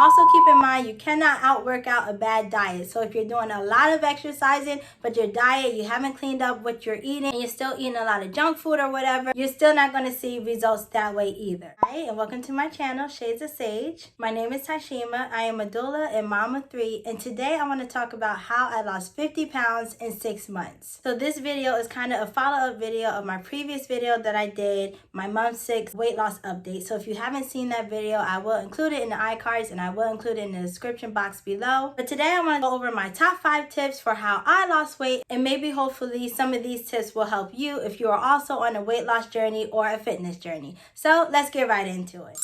Also keep in mind, you cannot outwork out a bad diet. So if you're doing a lot of exercising, but your diet, you haven't cleaned up what you're eating, and you're still eating a lot of junk food or whatever, you're still not going to see results that way either. Hi, and welcome to my channel, Shades of Sage. My name is Tashima. I am a doula and mom of 3, and today I want to talk about how I lost 50 pounds in 6 months. So this video is kind of a follow-up video of my previous video that I did, my month 6 weight loss update. So if you haven't seen that video, I will include it in the iCards and I will include it in the description box below. But today I want to go over my top 5 tips for how I lost weight, and maybe hopefully some of these tips will help you if you are also on a weight loss journey or a fitness journey. So let's get right into it.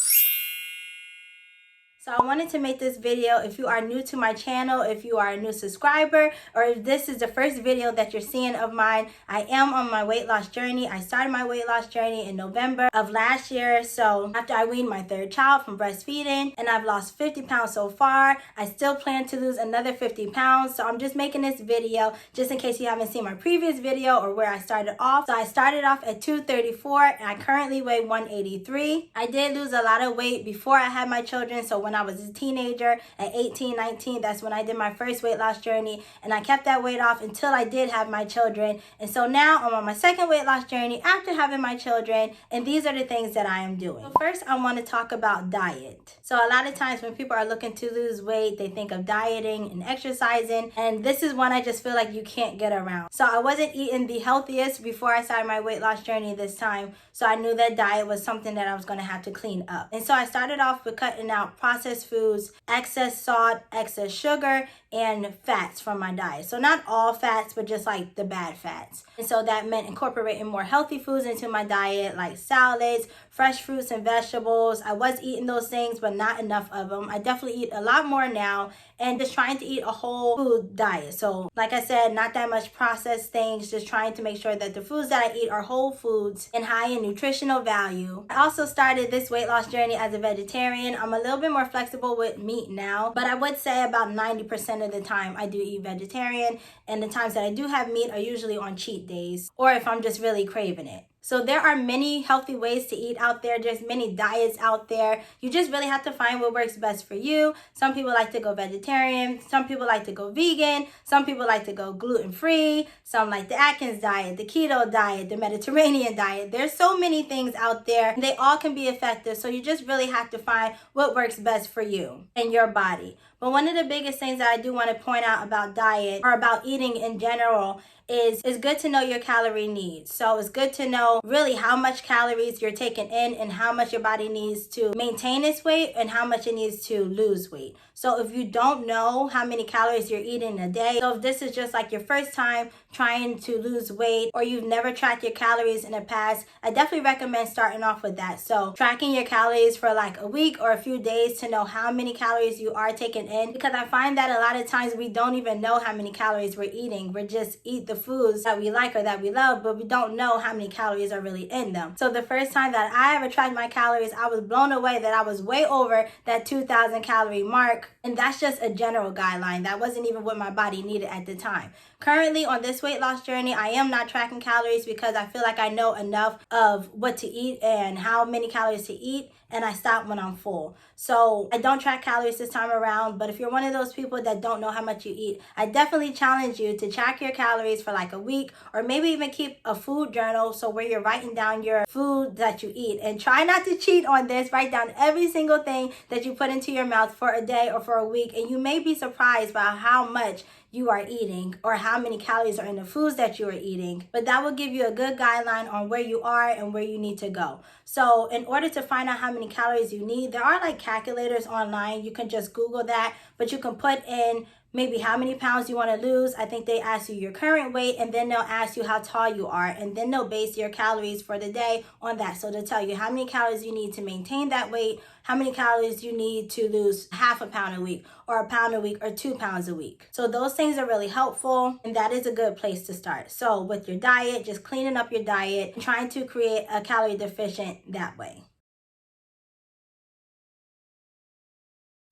So I wanted to make this video if you are new to my channel, if you are a new subscriber, or if this is the first video that you're seeing of mine. I am on my weight loss journey. I started my weight loss journey in November of last year. So after I weaned my 3rd child from breastfeeding, and I've lost 50 pounds so far. I still plan to lose another 50 pounds. So I'm just making this video just in case you haven't seen my previous video or where I started off. So I started off at 234 and I currently weigh 183. I did lose a lot of weight before I had my children. So when I was a teenager at 18, 19, that's when I did my first weight loss journey, and I kept that weight off until I did have my children. And so now I'm on my 2nd weight loss journey after having my children, and these are the things that I am doing. So first I want to talk about diet. So a lot of times when people are looking to lose weight, they think of dieting and exercising, and this is one I just feel like you can't get around. So I wasn't eating the healthiest before I started my weight loss journey this time, so I knew that diet was something that I was going to have to clean up. And so I started off with cutting out processed foods, excess salt, excess sugar, and fats from my diet. So not all fats, but just like the bad fats. And so that meant incorporating more healthy foods into my diet, like salads, fresh fruits and vegetables. I was eating those things, but not enough of them. I definitely eat a lot more now, and just trying to eat a whole food diet. So like I said, not that much processed things, just trying to make sure that the foods that I eat are whole foods and high in nutritional value. I also started this weight loss journey as a vegetarian. I'm a little bit more flexible with meat now, but I would say about 90% of the time I do eat vegetarian, and the times that I do have meat are usually on cheat days or if I'm just really craving it. So there are many healthy ways to eat out there. There's many diets out there. You just really have to find what works best for you. Some people like to go vegetarian. Some people like to go vegan. Some people like to go gluten-free. Some like the Atkins diet, the keto diet, the Mediterranean diet. There's so many things out there. They all can be effective. So you just really have to find what works best for you and your body. But one of the biggest things that I do want to point out about diet, or about eating in general, is it's good to know your calorie needs. So it's good to know really how much calories you're taking in and how much your body needs to maintain its weight and how much it needs to lose weight. So if you don't know how many calories you're eating a day, so if this is just like your first time trying to lose weight, or you've never tracked your calories in the past, I definitely recommend starting off with that. So tracking your calories for like a week or a few days to know how many calories you are taking in, because I find that a lot of times we don't even know how many calories we're eating. We just eat the foods that we like or that we love, but we don't know how many calories are really in them. So the first time that I ever tracked my calories, I was blown away that I was way over that 2,000 calorie mark. And that's just a general guideline. That wasn't even what my body needed at the time. Currently on this weight loss journey, I am not tracking calories because I feel like I know enough of what to eat and how many calories to eat, and I stop when I'm full. So I don't track calories this time around, but if you're one of those people that don't know how much you eat, I definitely challenge you to track your calories for like a week, or maybe even keep a food journal, so where you're writing down your food that you eat. And try not to cheat on this. Write down every single thing that you put into your mouth for a day or for a week, and you may be surprised by how much you are eating or how many calories are in the foods that you are eating. But that will give you a good guideline on where you are and where you need to go. So in order to find out how many calories you need, there are like calculators online. You can just Google that, but you can put in maybe how many pounds you want to lose. I think they ask you your current weight, and then they'll ask you how tall you are, and then they'll base your calories for the day on that. So they'll tell you how many calories you need to maintain that weight, how many calories you need to lose half a pound a week, or a pound a week, or 2 pounds a week. So those things are really helpful, and that is a good place to start. So with your diet, just cleaning up your diet and trying to create a calorie deficient that way.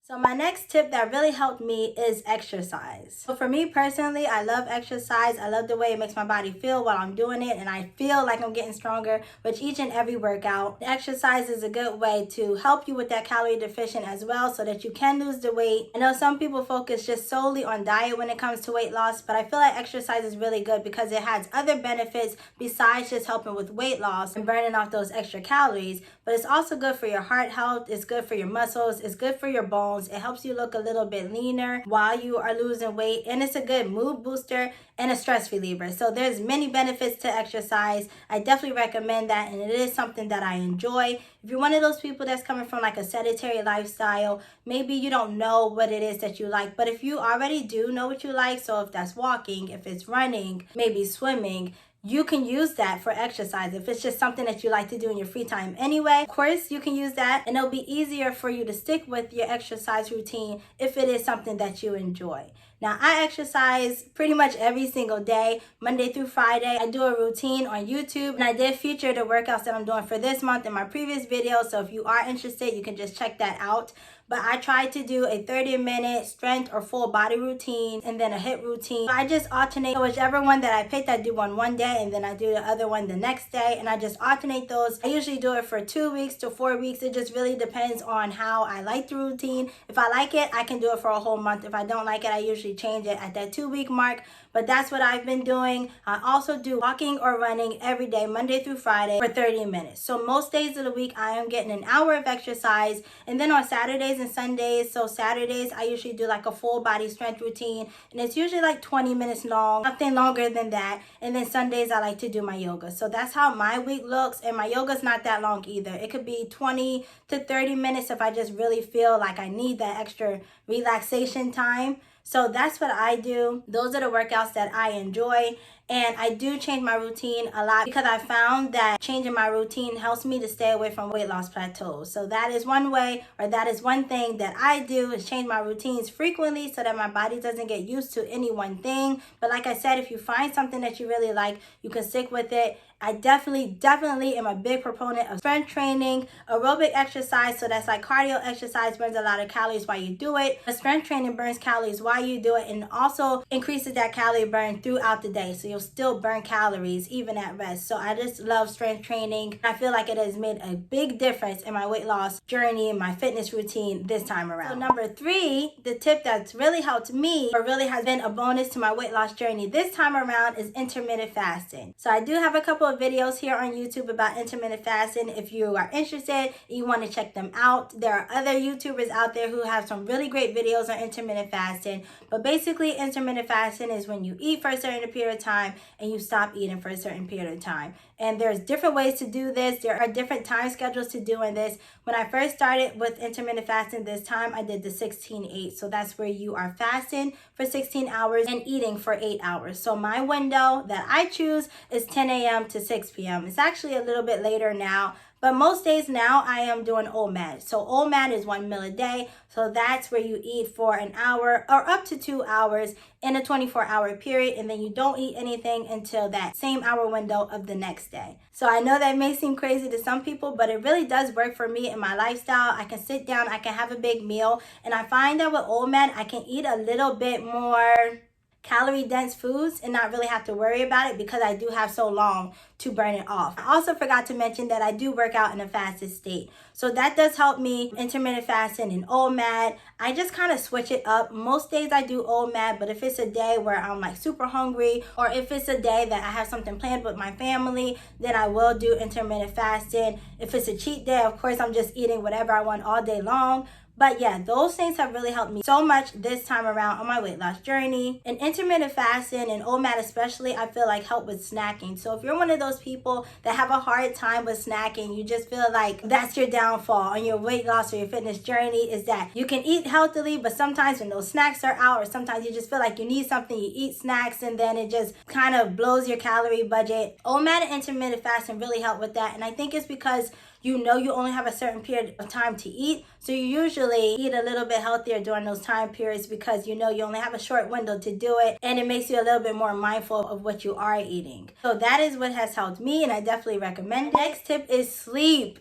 So my next tip that really helped me is exercise. So for me personally, I love exercise. I love the way it makes my body feel while I'm doing it, and I feel like I'm getting stronger with each and every workout. Exercise is a good way to help you with that calorie deficient as well, so that you can lose the weight. I know some people focus just solely on diet when it comes to weight loss, but I feel like exercise is really good because it has other benefits besides just helping with weight loss and burning off those extra calories. But it's also good for your heart health, it's good for your muscles, it's good for your bones. It helps you look a little bit leaner while you are losing weight, and it's a good mood booster and a stress reliever. So there's many benefits to exercise. I definitely recommend that, and it is something that I enjoy. If you're one of those people that's coming from like a sedentary lifestyle, maybe you don't know what it is that you like, but if you already do know what you like, so if that's walking, if it's running, maybe swimming, you can use that for exercise. If it's just something that you like to do in your free time anyway, of course you can use that, and it'll be easier for you to stick with your exercise routine if it is something that you enjoy. Now, I exercise pretty much every single day, Monday through Friday. I do a routine on YouTube, and I did feature the workouts that I'm doing for this month in my previous video, so if you are interested, you can just check that out. But I try to do a 30-minute strength or full body routine and then a HIIT routine. I just alternate. So whichever one that I picked, I do one day, and then I do the other one the next day, and I just alternate those. I usually do it for 2 weeks to 4 weeks. It just really depends on how I like the routine. If I like it, I can do it for a whole month. If I don't like it, I usually change it at that 2-week mark. But that's what I've been doing. I also do walking or running every day, Monday through Friday, for 30 minutes. So most days of the week, I am getting an hour of exercise. And then on Saturdays and Sundays, so Saturdays, I usually do like a full body strength routine. And it's usually like 20 minutes long, nothing longer than that. And then Sundays, I like to do my yoga. So that's how my week looks. And my yoga's not that long either. It could be 20 to 30 minutes if I just really feel like I need that extra relaxation time. So that's what I do. Those are the workouts that I enjoy. And I do change my routine a lot because I found that changing my routine helps me to stay away from weight loss plateaus. So that is one way, or that is one thing that I do, is change my routines frequently so that my body doesn't get used to any one thing. But like I said, if you find something that you really like, you can stick with it. I definitely am a big proponent of strength training, aerobic exercise. So that's like cardio exercise, burns a lot of calories while you do it. But strength training burns calories while you do it, and also increases that calorie burn throughout the day. So you'll still burn calories even at rest. So I just love strength training. I feel like it has made a big difference in my weight loss journey and my fitness routine this time around. So number 3, the tip that's really helped me, or really has been a bonus to my weight loss journey this time around, is intermittent fasting. So I do have a couple of videos here on YouTube about intermittent fasting. If you are interested, you want to check them out. There are other YouTubers out there who have some really great videos on intermittent fasting. But basically, intermittent fasting is when you eat for a certain period of time and you stop eating for a certain period of time. And there's different ways to do this. There are different time schedules to doing this. When I first started with intermittent fasting this time, I did the 16-8. So that's where you are fasting for 16 hours and eating for 8 hours. So my window that I choose is 10 a.m. to 6 p.m. It's actually a little bit later now. But most days now I am doing OMAD. So OMAD is 1 meal a day. So that's where you eat for an hour or up to 2 hours in a 24-hour period. And then you don't eat anything until that same hour window of the next day. So I know that may seem crazy to some people, but it really does work for me in my lifestyle. I can sit down, I can have a big meal. And I find that with OMAD, I can eat a little bit more calorie dense foods and not really have to worry about it because I do have so long to burn it off. I also forgot to mention that I do work out in a fasted state. So that does help me, intermittent fasting and OMAD. I just kind of switch it up. Most days I do OMAD, but if it's a day where I'm like super hungry, or if it's a day that I have something planned with my family, then I will do intermittent fasting. If it's a cheat day, of course, I'm just eating whatever I want all day long. But yeah, those things have really helped me so much this time around on my weight loss journey. And intermittent fasting and OMAD especially, I feel like help with snacking. So if you're one of those people that have a hard time with snacking, you just feel like that's your downfall on your weight loss or your fitness journey, is that you can eat healthily, but sometimes when those snacks are out, or sometimes you just feel like you need something, you eat snacks and then it just kind of blows your calorie budget. OMAD and intermittent fasting really help with that. And I think it's because you know you only have a certain period of time to eat. So you usually eat a little bit healthier during those time periods because you know you only have a short window to do it, and it makes you a little bit more mindful of what you are eating. So that is what has helped me, and I definitely recommend it. Next tip is sleep.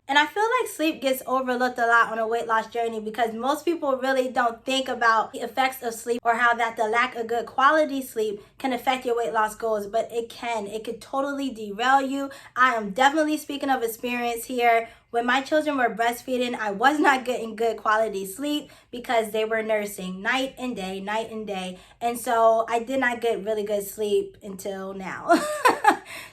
And I feel like sleep gets overlooked a lot on a weight loss journey because most people really don't think about the effects of sleep or how that the lack of good quality sleep can affect your weight loss goals, but it can. It could totally derail you. I am definitely speaking of experience here. When my children were breastfeeding, I was not getting good quality sleep because they were nursing night and day, night and day. And so I did not get really good sleep until now.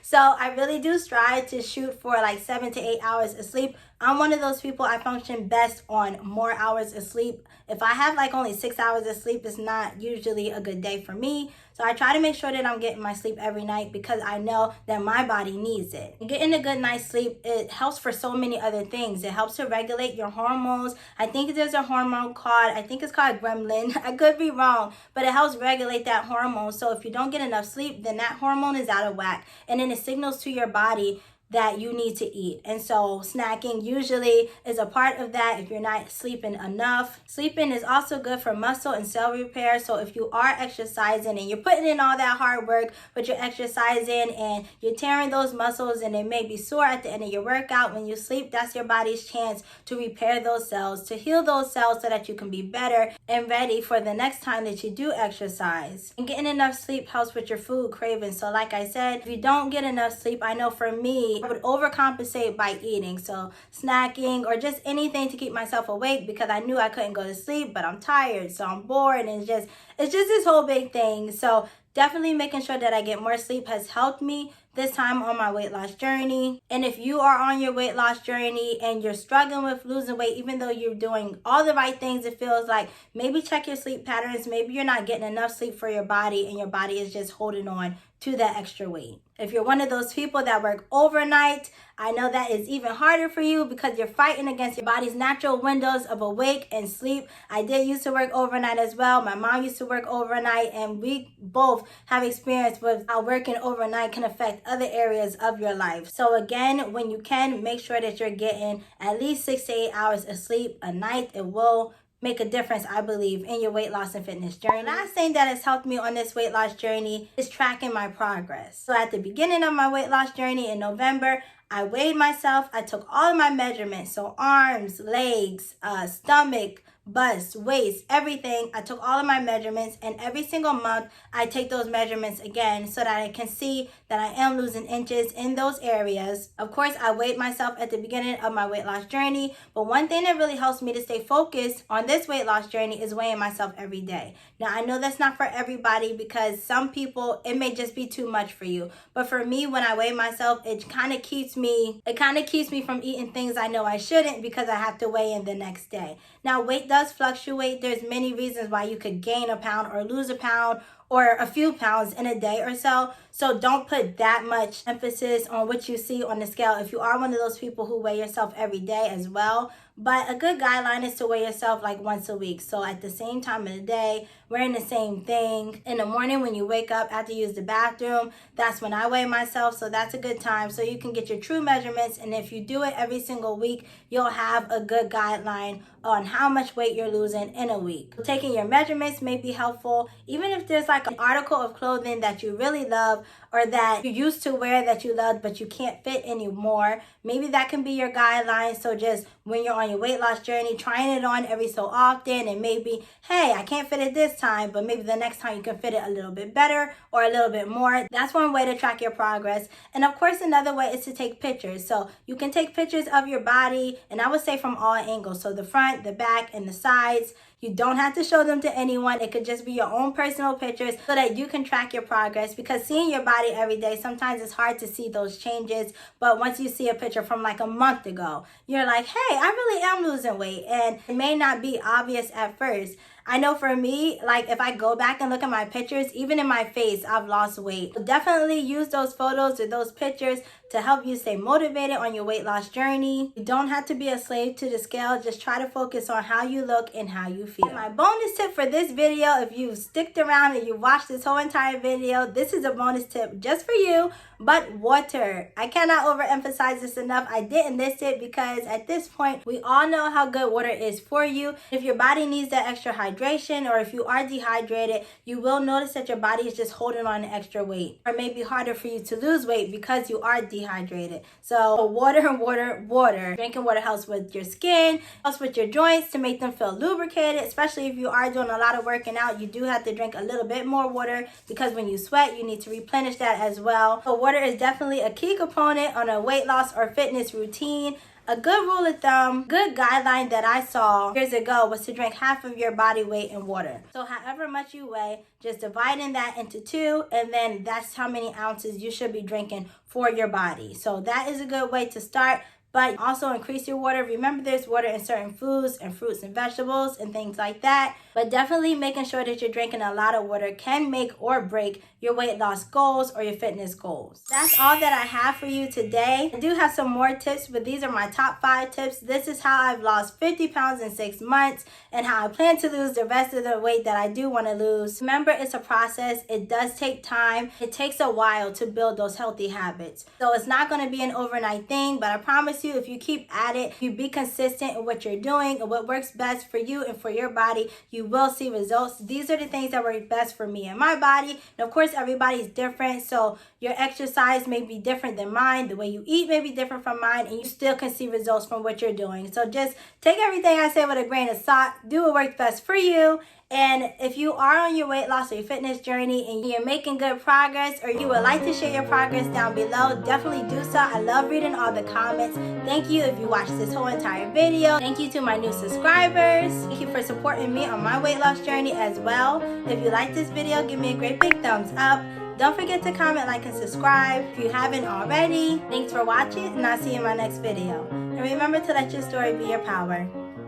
So I really do strive to shoot for like 7 to 8 hours of sleep. I'm one of those people, I function best on more hours of sleep. If I have like only 6 hours of sleep, it's not usually a good day for me. So I try to make sure that I'm getting my sleep every night because I know that my body needs it. Getting a good night's sleep, it helps for so many other things. It helps to regulate your hormones. I think there's a hormone called, I think it's called gremlin. I could be wrong, but it helps regulate that hormone. So if you don't get enough sleep, then that hormone is out of whack. And then it signals to your body that you need to eat. And so snacking usually is a part of that if you're not sleeping enough. Sleeping is also good for muscle and cell repair. So if you are exercising and you're putting in all that hard work, but you're exercising and you're tearing those muscles and they may be sore at the end of your workout, when you sleep, that's your body's chance to repair those cells, to heal those cells so that you can be better and ready for the next time that you do exercise. And getting enough sleep helps with your food cravings. So like I said, if you don't get enough sleep, I know for me, I would overcompensate by eating. So snacking or just anything to keep myself awake because I knew I couldn't go to sleep, but I'm tired, so I'm bored, and it's just this whole big thing. So definitely making sure that I get more sleep has helped me this time on my weight loss journey. And if you are on your weight loss journey and you're struggling with losing weight, even though you're doing all the right things, it feels like, maybe check your sleep patterns. Maybe you're not getting enough sleep for your body and your body is just holding on to that extra weight. If you're one of those people that work overnight, I know that is even harder for you because you're fighting against your body's natural windows of awake and sleep. I did used to work overnight as well. My mom used to work overnight, and we both have experience with how working overnight can affect other areas of your life. So again, when you can, make sure that you're getting at least 6 to 8 hours of sleep a night. It will make a difference, I believe, in your weight loss and fitness journey. The last thing that has helped me on this weight loss journey is tracking my progress. So at the beginning of my weight loss journey in November, I weighed myself. I took all of my measurements, so arms, legs, stomach, bust, waist, everything. I took all of my measurements, and every single month I take those measurements again so that I can see that I am losing inches in those areas. Of course, I weighed myself at the beginning of my weight loss journey, but one thing that really helps me to stay focused on this weight loss journey is weighing myself every day. Now, I know that's not for everybody because some people, it may just be too much for you. But for me, when I weigh myself, it kind of keeps me from eating things I know I shouldn't because I have to weigh in the next day. Now, weight does fluctuate. There's many reasons why you could gain a pound or lose a pound or a few pounds in a day or so. So don't put that much emphasis on what you see on the scale if you are one of those people who weigh yourself every day as well. But a good guideline is to weigh yourself like once a week. So at the same time of the day, wearing the same thing. In the morning when you wake up after you use the bathroom, that's when I weigh myself. So that's a good time. So you can get your true measurements. And if you do it every single week, you'll have a good guideline on how much weight you're losing in a week. Taking your measurements may be helpful. Even if there's like an article of clothing that you really love or that you used to wear that you loved but you can't fit anymore, maybe that can be your guideline. So just when you're on your weight loss journey, trying it on every so often, and maybe, hey, I can't fit it this time, but maybe the next time you can fit it a little bit better or a little bit more. That's one way to track your progress. And of course, another way is to take pictures. So you can take pictures of your body, and I would say from all angles. So the front, the back, and the sides. You don't have to show them to anyone. It could just be your own personal pictures so that you can track your progress, because seeing your body every day, sometimes it's hard to see those changes. But once you see a picture from like a month ago, you're like, hey, I really am losing weight. And it may not be obvious at first. I know for me, like if I go back and look at my pictures, even in my face, I've lost weight. So definitely use those photos or those pictures to help you stay motivated on your weight loss journey. You don't have to be a slave to the scale. Just try to focus on how you look and how you feel. And my bonus tip for this video, if you've sticked around and you watched this whole entire video, this is a bonus tip just for you. but water. I cannot overemphasize this enough. I didn't list it because at this point, we all know how good water is for you. If your body needs that extra hydration, or if you are dehydrated, you will notice that your body is just holding on to extra weight. Or it may be harder for you to lose weight because you are dehydrated. So water, water, water. Drinking water helps with your skin, helps with your joints to make them feel lubricated, especially if you are doing a lot of working out. You do have to drink a little bit more water because when you sweat, you need to replenish that as well. So water is definitely a key component on a weight loss or fitness routine. A good rule of thumb, good guideline that I saw years ago was to drink half of your body weight in water. So however much you weigh, just dividing that into 2, and then that's how many ounces you should be drinking for your body. So that is a good way to start. But also increase your water. Remember, there's water in certain foods and fruits and vegetables and things like that. But definitely making sure that you're drinking a lot of water can make or break your weight loss goals or your fitness goals. That's all that I have for you today. I do have some more tips, but these are my top 5 tips. This is how I've lost 50 pounds in 6 months and how I plan to lose the rest of the weight that I do want to lose. Remember, it's a process. It does take time. It takes a while to build those healthy habits. So it's not going to be an overnight thing, but I promise you, if you keep at it, you be consistent in what you're doing and what works best for you and for your body, you will see results. These are the things that work best for me and my body. And of course, everybody's different. So your exercise may be different than mine. The way you eat may be different from mine, and you still can see results from what you're doing. So just take everything I say with a grain of salt. Do what works best for you. And if you are on your weight loss or your fitness journey and you're making good progress, or you would like to share your progress down below, definitely do so. I love reading all the comments. Thank you if you watched this whole entire video. Thank you to my new subscribers. Thank you for supporting me on my weight loss journey as well. If you like this video, give me a great big thumbs up. Don't forget to comment, like, and subscribe if you haven't already. Thanks for watching, and I'll see you in my next video. And remember to let your story be your power.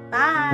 Bye.